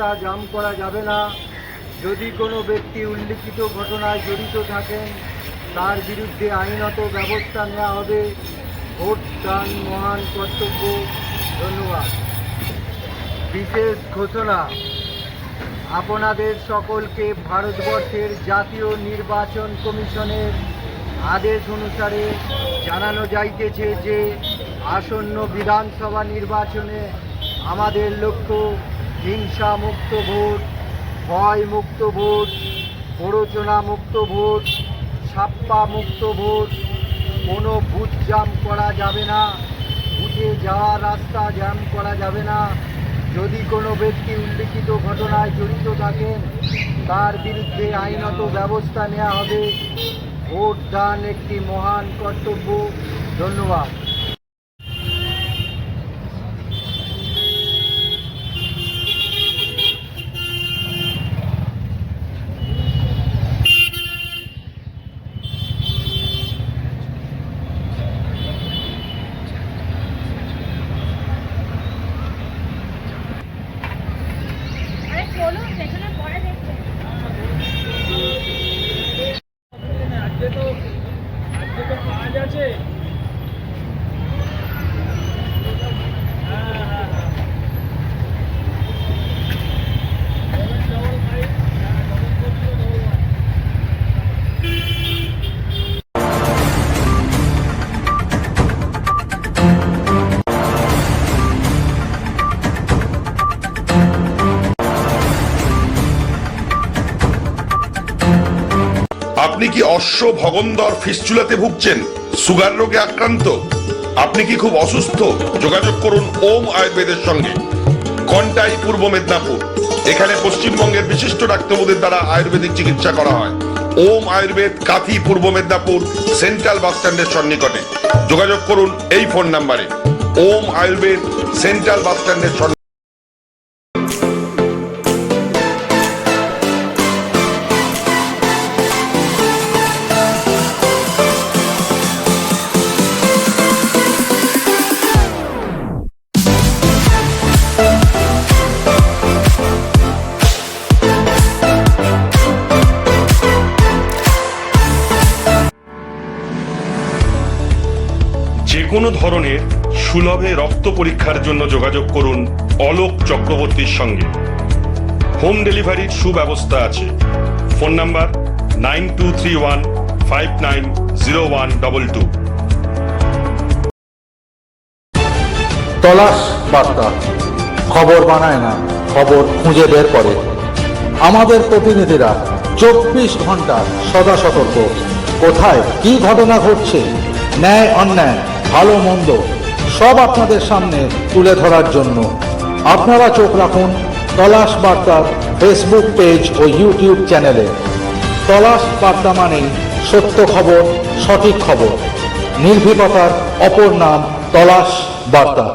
রাস্তা জাম করা যাবে না। যদি কোনো ব্যক্তি উল্লিখিত ঘটনায় জড়িত থাকেন তার বিরুদ্ধে আইনত ব্যবস্থা নেওয়া হবে। ভোট দান মহান কর্তব্য। ধন্যবাদ। বিশেষ ঘোষণা, আপনাদের সকলকে ভারতবর্ষের জাতীয় নির্বাচন কমিশনের আদেশ অনুসারে জানানো যাইতেছে যে আসন্ন বিধানসভা নির্বাচনে আমাদের লক্ষ্য হিংসা মুক্ত ভোট, ভয় মুক্ত ভোট, প্ররোচনা মুক্ত ভোট, ছাপ্পা মুক্ত ভোট। কোনো বুথ জ্যাম করা যাবে না, বুথে যাওয়ার রাস্তা জ্যাম করা যাবে না। যদি কোনো ব্যক্তি উল্লিখিত ঘটনায় জড়িত থাকেন তার বিরুদ্ধে আইনত ব্যবস্থা নেওয়া হবে। ভোট দান একটি মহান কর্তব্য। ধন্যবাদ। কাজ আছে। আপনি কি অশ্ব ভগন্দর ফিস্চুলাতে ভুগছেন? সুগার রোগে আক্রান্ত? আপনি কি খুব অসুস্থ? যোগাযোগ করুন ওম আয়ুর্বেদের সঙ্গে। কন্টাই, পূর্ব মেদিনীপুর। এখানে পশ্চিমবঙ্গের বিশিষ্ট ডাক্তারবাবুদের দ্বারা আয়ুর্বেদিক চিকিৎসা করা হয়। ওম আয়ুর্বেদ, কাথি, পূর্ব মেদিনীপুর, সেন্ট্রাল বাস স্ট্যান্ডের সন্নিকটে। যোগাযোগ করুন এই ফোন নাম্বারে। ওম আয়ুর্বেদ, সেন্ট্রাল বাস স্ট্যান্ডের সন্নিকটে। যে কোনো ধরনের সুলভে রক্ত পরীক্ষার জন্য যোগাযোগ করুন অলোক চক্রবর্তীর সঙ্গে। হোম ডেলিভারির সুব্যবস্থা আছে। Phone number 9231590122। তলাশ বার্তা খবর বানায় না, খবর খুঁজে বের করে। আমাদের প্রতিনিধিরা 24 ঘন্টা সদা সতর্ক। কোথায় কি ঘটনা ঘটছে, ন্যায় অন্যায়, ভালো মন্দ সব আপনাদের সামনে তুলে ধরার জন্য আপনারা চোখ রাখুন তলাশ বার্তার ফেসবুক পেজ ও ইউটিউব চ্যানেলে। তলাশ বার্তা মানেই সত্য খবর, সঠিক খবর। নির্ভীকতার অপর নাম তলাশ বার্তা।